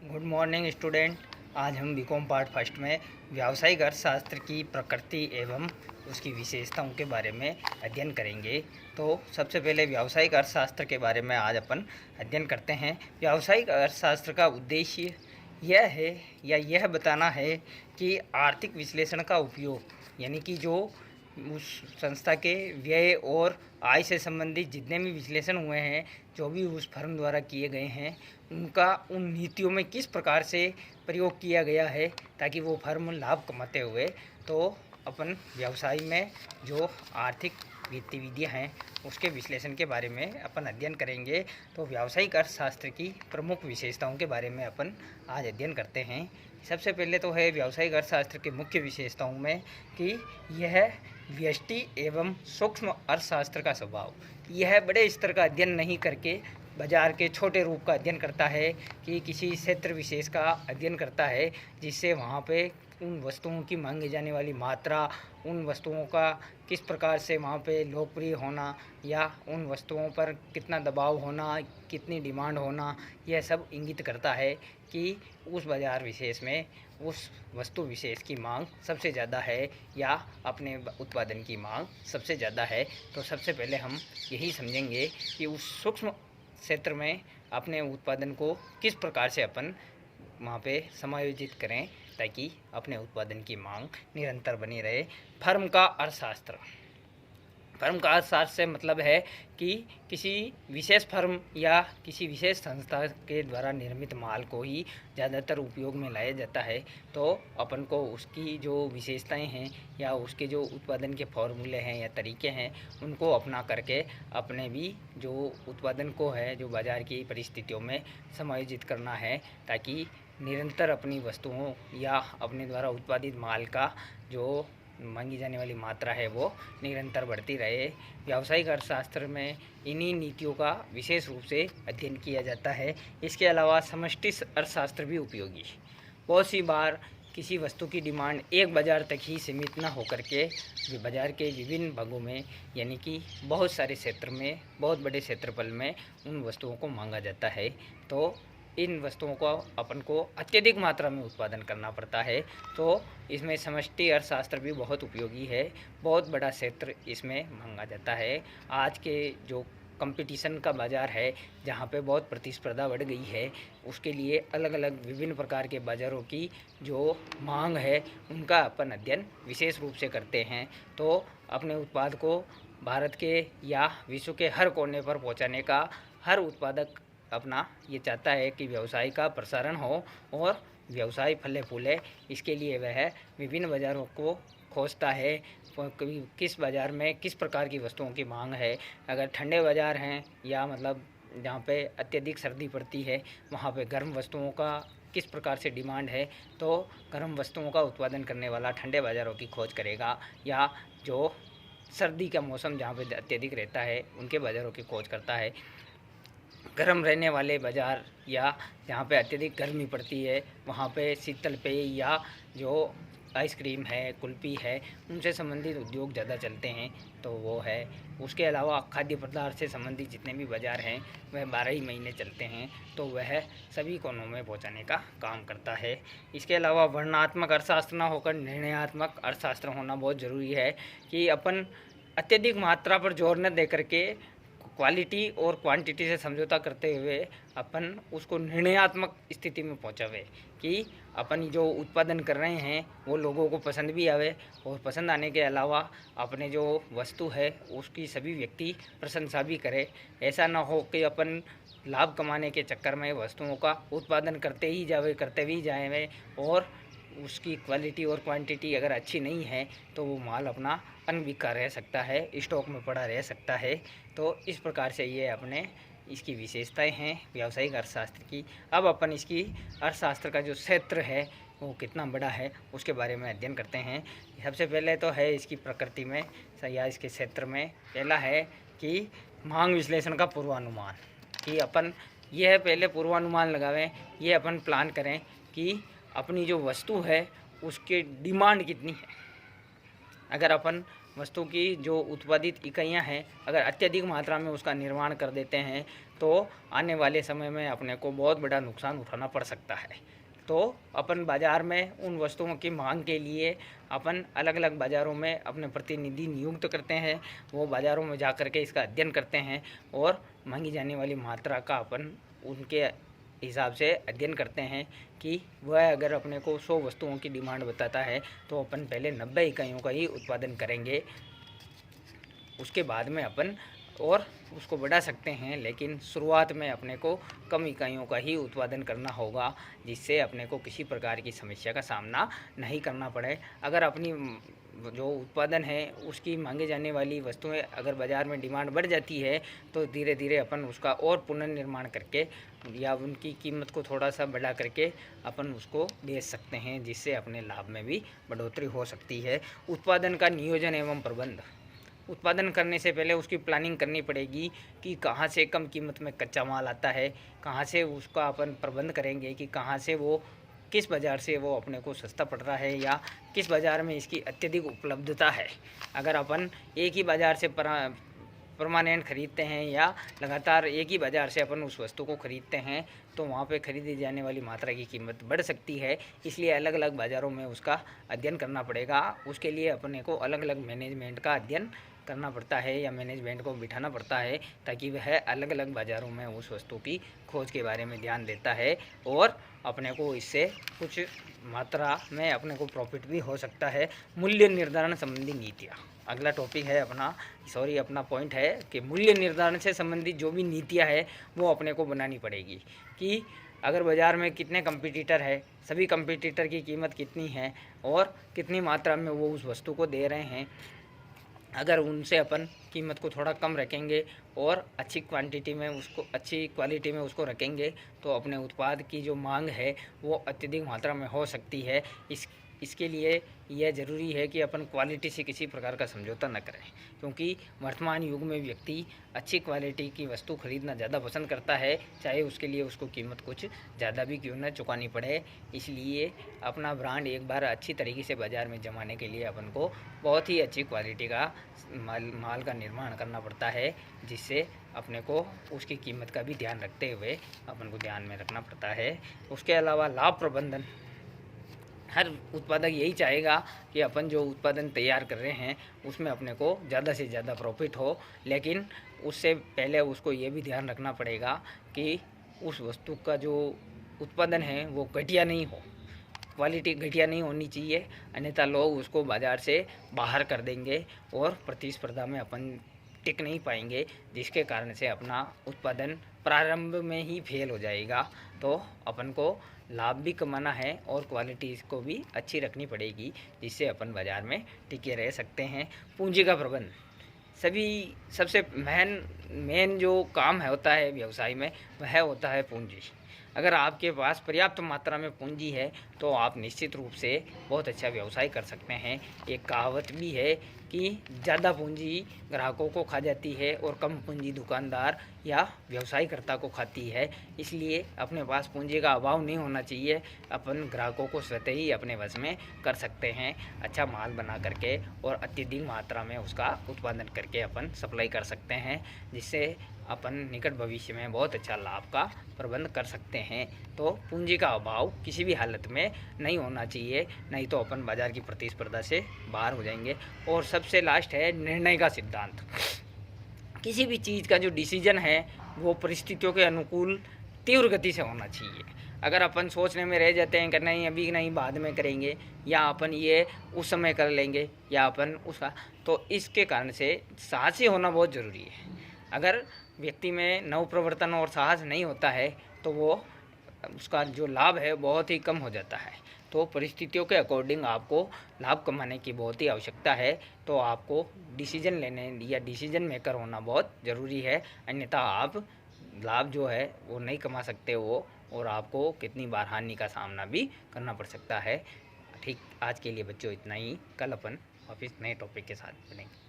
Good morning student. आज हम BCom part first में व्यावसायिक अर्थशास्त्र की प्रकृति एवं उसकी विशेषताओं के बारे में अध्ययन करेंगे। तो सबसे पहले व्यावसायिक अर्थशास्त्र के बारे में आज अपन अध्ययन करते हैं। व्यावसायिक अर्थशास्त्र का उद्देश्य यह है या यह बताना है कि आर्थिक विश्लेषण का उपयोग यानी कि जो उस संस्था के व्यय और आय से संबंधित जितने भी विश्लेषण हुए हैं, जो भी उस फर्म द्वारा किए गए हैं, उनका उन नीतियों में किस प्रकार से प्रयोग किया गया है ताकि वो फर्म लाभ कमाते हुए तो अपन व्यवसाय में जो आर्थिक गतिविधियाँ हैं उसके विश्लेषण के बारे में अपन अध्ययन करेंगे। तो व्यावसायिक अर्थशास्त्र की प्रमुख विशेषताओं के बारे में अपन आज अध्ययन करते हैं। सबसे पहले तो है व्यावसायिक अर्थशास्त्र के मुख्य विशेषताओं में कि यह व्यष्टि एवं सूक्ष्म अर्थशास्त्र का स्वभाव। यह बड़े स्तर का अध्ययन नहीं करके बाजार के छोटे रूप का अध्ययन करता है कि किसी क्षेत्र विशेष का अध्ययन करता है, जिससे वहाँ पे उन वस्तुओं की मांगी जाने वाली मात्रा, उन वस्तुओं का किस प्रकार से वहाँ पे लोकप्रिय होना या उन वस्तुओं पर कितना दबाव होना, कितनी डिमांड होना, यह सब इंगित करता है कि उस बाज़ार विशेष में उस वस्तु विशेष की मांग सबसे ज़्यादा है या अपने उत्पादन की मांग सबसे ज़्यादा है। तो सबसे पहले हम यही समझेंगे कि उस सूक्ष्म क्षेत्र में अपने उत्पादन को किस प्रकार से अपन वहाँ पे समायोजित करें ताकि अपने उत्पादन की मांग निरंतर बनी रहे। फर्म का अर्थशास्त्र से मतलब है कि किसी विशेष फर्म या किसी विशेष संस्था के द्वारा निर्मित माल को ही ज़्यादातर उपयोग में लाया जाता है। तो अपन को उसकी जो विशेषताएं हैं या उसके जो उत्पादन के फॉर्मूले हैं या तरीके हैं, उनको अपना करके अपने भी जो उत्पादन को है जो बाज़ार की परिस्थितियों में समायोजित करना है ताकि निरंतर अपनी वस्तुओं या अपने द्वारा उत्पादित माल का जो मांगी जाने वाली मात्रा है वो निरंतर बढ़ती रहे। व्यावसायिक अर्थशास्त्र में इन्हीं नीतियों का विशेष रूप से अध्ययन किया जाता है। इसके अलावा समष्टि अर्थशास्त्र भी उपयोगी। बहुत सी बार किसी वस्तु की डिमांड एक बाज़ार तक ही सीमित न होकर के बाज़ार के विभिन्न भागों में यानी कि बहुत सारे क्षेत्र में, बहुत बड़े क्षेत्रफल में उन वस्तुओं को मांगा जाता है। तो इन वस्तुओं को अपन को अत्यधिक मात्रा में उत्पादन करना पड़ता है। तो इसमें समष्टि अर्थशास्त्र भी बहुत उपयोगी है। बहुत बड़ा क्षेत्र इसमें मांगा जाता है। आज के जो कंपटीशन का बाज़ार है, जहाँ पे बहुत प्रतिस्पर्धा बढ़ गई है, उसके लिए अलग अलग विभिन्न प्रकार के बाज़ारों की जो मांग है उनका अपन अध्ययन विशेष रूप से करते हैं। तो अपने उत्पाद को भारत के या विश्व के हर कोने पर पहुँचाने का हर उत्पादक अपना ये चाहता है कि व्यवसाय का प्रसारण हो और व्यवसाय फले फूले। इसके लिए वह विभिन्न बाज़ारों को खोजता है, किस बाज़ार में किस प्रकार की वस्तुओं की मांग है। अगर ठंडे बाज़ार हैं या मतलब जहाँ पे अत्यधिक सर्दी पड़ती है, वहाँ पे गर्म वस्तुओं का किस प्रकार से डिमांड है, तो गर्म वस्तुओं का उत्पादन करने वाला ठंडे बाज़ारों की खोज करेगा, या जो सर्दी का मौसम जहाँ पे अत्यधिक रहता है उनके बाज़ारों की खोज करता है। गर्म रहने वाले बाज़ार या जहाँ पे अत्यधिक गर्मी पड़ती है वहाँ पे शीतल पेय या जो आइसक्रीम है, कुल्फ़ी है, उनसे संबंधित उद्योग ज़्यादा चलते हैं, तो वो है। उसके अलावा खाद्य पदार्थ से संबंधित जितने भी बाज़ार हैं वह 12 ही महीने चलते हैं, तो वह सभी कोनों में पहुँचाने का काम करता है। इसके अलावा वर्णनात्मक अर्थशास्त्र न होकर निर्णयात्मक अर्थशास्त्र होना बहुत ज़रूरी है कि अपन अत्यधिक मात्रा पर जोर न दे करके क्वालिटी और क्वांटिटी से समझौता करते हुए अपन उसको निर्णयात्मक स्थिति में पहुंचावे कि अपन जो उत्पादन कर रहे हैं वो लोगों को पसंद भी आवे, और पसंद आने के अलावा अपने जो वस्तु है उसकी सभी व्यक्ति प्रशंसा भी करे। ऐसा ना हो कि अपन लाभ कमाने के चक्कर में वस्तुओं का उत्पादन करते ही जाए और उसकी क्वालिटी और क्वांटिटी अगर अच्छी नहीं है तो वो माल अपना अनबिका रह सकता है, स्टॉक में पड़ा रह सकता है। तो इस प्रकार से ये अपने इसकी विशेषताएं हैं व्यावसायिक अर्थशास्त्र की। अब अपन इसकी अर्थशास्त्र का जो क्षेत्र है वो कितना बड़ा है उसके बारे में अध्ययन करते हैं। सबसे पहले तो है इसकी प्रकृति में या इसके क्षेत्र में पहला है कि मांग विश्लेषण का पूर्वानुमान, कि अपन यह पहले पूर्वानुमान लगावें, ये अपन प्लान करें कि अपनी जो वस्तु है उसके डिमांड कितनी है। अगर अपन वस्तु की जो उत्पादित इकाइयाँ हैं अगर अत्यधिक मात्रा में उसका निर्माण कर देते हैं तो आने वाले समय में अपने को बहुत बड़ा नुकसान उठाना पड़ सकता है। तो अपन बाज़ार में उन वस्तुओं की मांग के लिए अपन अलग अलग बाज़ारों में अपने प्रतिनिधि नियुक्त करते हैं। वो बाज़ारों में जा कर के इसका अध्ययन करते हैं और मांगी जाने वाली मात्रा का अपन उनके हिसाब से अध्ययन करते हैं कि वह अगर अपने को 100 वस्तुओं की डिमांड बताता है तो अपन पहले 90 इकाइयों का ही उत्पादन करेंगे। उसके बाद में अपन और उसको बढ़ा सकते हैं, लेकिन शुरुआत में अपने को कम इकाइयों का ही उत्पादन करना होगा, जिससे अपने को किसी प्रकार की समस्या का सामना नहीं करना पड़े। अगर अपनी जो उत्पादन है उसकी मांगे जाने वाली वस्तुएं अगर बाज़ार में डिमांड बढ़ जाती है तो धीरे धीरे अपन उसका और पुनर्निर्माण करके या उनकी कीमत को थोड़ा सा बढ़ा करके अपन उसको बेच सकते हैं, जिससे अपने लाभ में भी बढ़ोतरी हो सकती है। उत्पादन का नियोजन एवं प्रबंध। उत्पादन करने से पहले उसकी प्लानिंग करनी पड़ेगी कि कहाँ से कम कीमत में कच्चा माल आता है, कहाँ से उसका अपन प्रबंध करेंगे कि कहाँ से वो किस बाज़ार से वो अपने को सस्ता पड़ रहा है या किस बाज़ार में इसकी अत्यधिक उपलब्धता है। अगर अपन एक ही बाज़ार से परमानेंट ख़रीदते हैं या लगातार एक ही बाज़ार से अपन उस वस्तु को ख़रीदते हैं तो वहाँ पे ख़रीदी जाने वाली मात्रा की कीमत बढ़ सकती है। इसलिए अलग अलग बाज़ारों में उसका अध्ययन करना पड़ेगा। उसके लिए अपने को अलग अलग मैनेजमेंट का अध्ययन करना पड़ता है या मैनेजमेंट को बिठाना पड़ता है, ताकि वह अलग अलग बाज़ारों में उस वस्तु की खोज के बारे में ध्यान देता है और अपने को इससे कुछ मात्रा में अपने को प्रॉफिट भी हो सकता है। मूल्य निर्धारण संबंधी नीतियाँ अगला टॉपिक है अपना पॉइंट है कि मूल्य निर्धारण से संबंधित जो भी नीतियाँ है वो अपने को बनानी पड़ेगी कि अगर बाज़ार में कितने कंपटीटर है, सभी कंपटीटर की कीमत कितनी है और कितनी मात्रा में वो उस वस्तु को दे रहे हैं। अगर उनसे अपन कीमत को थोड़ा कम रखेंगे और अच्छी क्वालिटी में उसको रखेंगे तो अपने उत्पाद की जो मांग है वो अत्यधिक मात्रा में हो सकती है। इसके लिए यह ज़रूरी है कि अपन क्वालिटी से किसी प्रकार का समझौता न करें, क्योंकि वर्तमान युग में व्यक्ति अच्छी क्वालिटी की वस्तु खरीदना ज़्यादा पसंद करता है, चाहे उसके लिए उसको कीमत कुछ ज़्यादा भी क्यों न चुकानी पड़े। इसलिए अपना ब्रांड एक बार अच्छी तरीके से बाज़ार में जमाने के लिए अपन को बहुत ही अच्छी क्वालिटी का माल का निर्माण करना पड़ता है, जिससे अपने को उसकी कीमत का भी ध्यान रखते हुए अपन को ध्यान में रखना पड़ता है। उसके अलावा लाभ प्रबंधन। हर उत्पादक यही चाहेगा कि अपन जो उत्पादन तैयार कर रहे हैं उसमें अपने को ज़्यादा से ज़्यादा प्रॉफिट हो, लेकिन उससे पहले उसको ये भी ध्यान रखना पड़ेगा कि उस वस्तु का जो उत्पादन है वो घटिया नहीं हो, क्वालिटी घटिया नहीं होनी चाहिए, अन्यथा लोग उसको बाज़ार से बाहर कर देंगे और प्रतिस्पर्धा में अपन टिक नहीं पाएंगे, जिसके कारण से अपना उत्पादन प्रारंभ में ही फेल हो जाएगा। तो अपन को लाभ भी कमाना है और क्वालिटी इसको भी अच्छी रखनी पड़ेगी, जिससे अपन बाज़ार में टिके रह सकते हैं। पूंजी का प्रबंध सबसे मेन जो काम होता है व्यवसाय में वह होता है पूंजी। अगर आपके पास पर्याप्त मात्रा में पूंजी है तो आप निश्चित रूप से बहुत अच्छा व्यवसाय कर सकते हैं। एक कहावत भी है कि ज़्यादा पूंजी ग्राहकों को खा जाती है और कम पूंजी दुकानदार या व्यवसायकर्ता को खाती है। इसलिए अपने पास पूंजी का अभाव नहीं होना चाहिए। अपन ग्राहकों को स्वतः ही अपने वश में कर सकते हैं, अच्छा माल बना करके और अत्यधिक मात्रा में उसका उत्पादन करके अपन सप्लाई कर सकते हैं, जिससे अपन निकट भविष्य में बहुत अच्छा लाभ का प्रबंध कर सकते हैं। तो पूंजी का अभाव किसी भी हालत में नहीं होना चाहिए, नहीं तो अपन बाज़ार की प्रतिस्पर्धा से बाहर हो जाएंगे। और सबसे लास्ट है निर्णय का सिद्धांत। किसी भी चीज़ का जो डिसीजन है वो परिस्थितियों के अनुकूल तीव्र गति से होना चाहिए। अगर अपन सोचने में रह जाते हैं कि नहीं अभी नहीं बाद में करेंगे या अपन ये उस समय कर लेंगे या अपन उसका, तो इसके कारण से साहसी होना बहुत ज़रूरी है। अगर व्यक्ति में नवप्रवर्तन और साहस नहीं होता है तो वो उसका जो लाभ है बहुत ही कम हो जाता है। तो परिस्थितियों के अकॉर्डिंग आपको लाभ कमाने की बहुत ही आवश्यकता है। तो आपको डिसीजन लेने या डिसीजन मेकर होना बहुत ज़रूरी है, अन्यथा आप लाभ जो है वो नहीं कमा सकते हो और आपको कितनी बार हानि का सामना भी करना पड़ सकता है। ठीक, आज के लिए बच्चों इतना ही। कल अपन वापस नए टॉपिक के साथ मिलेंगे।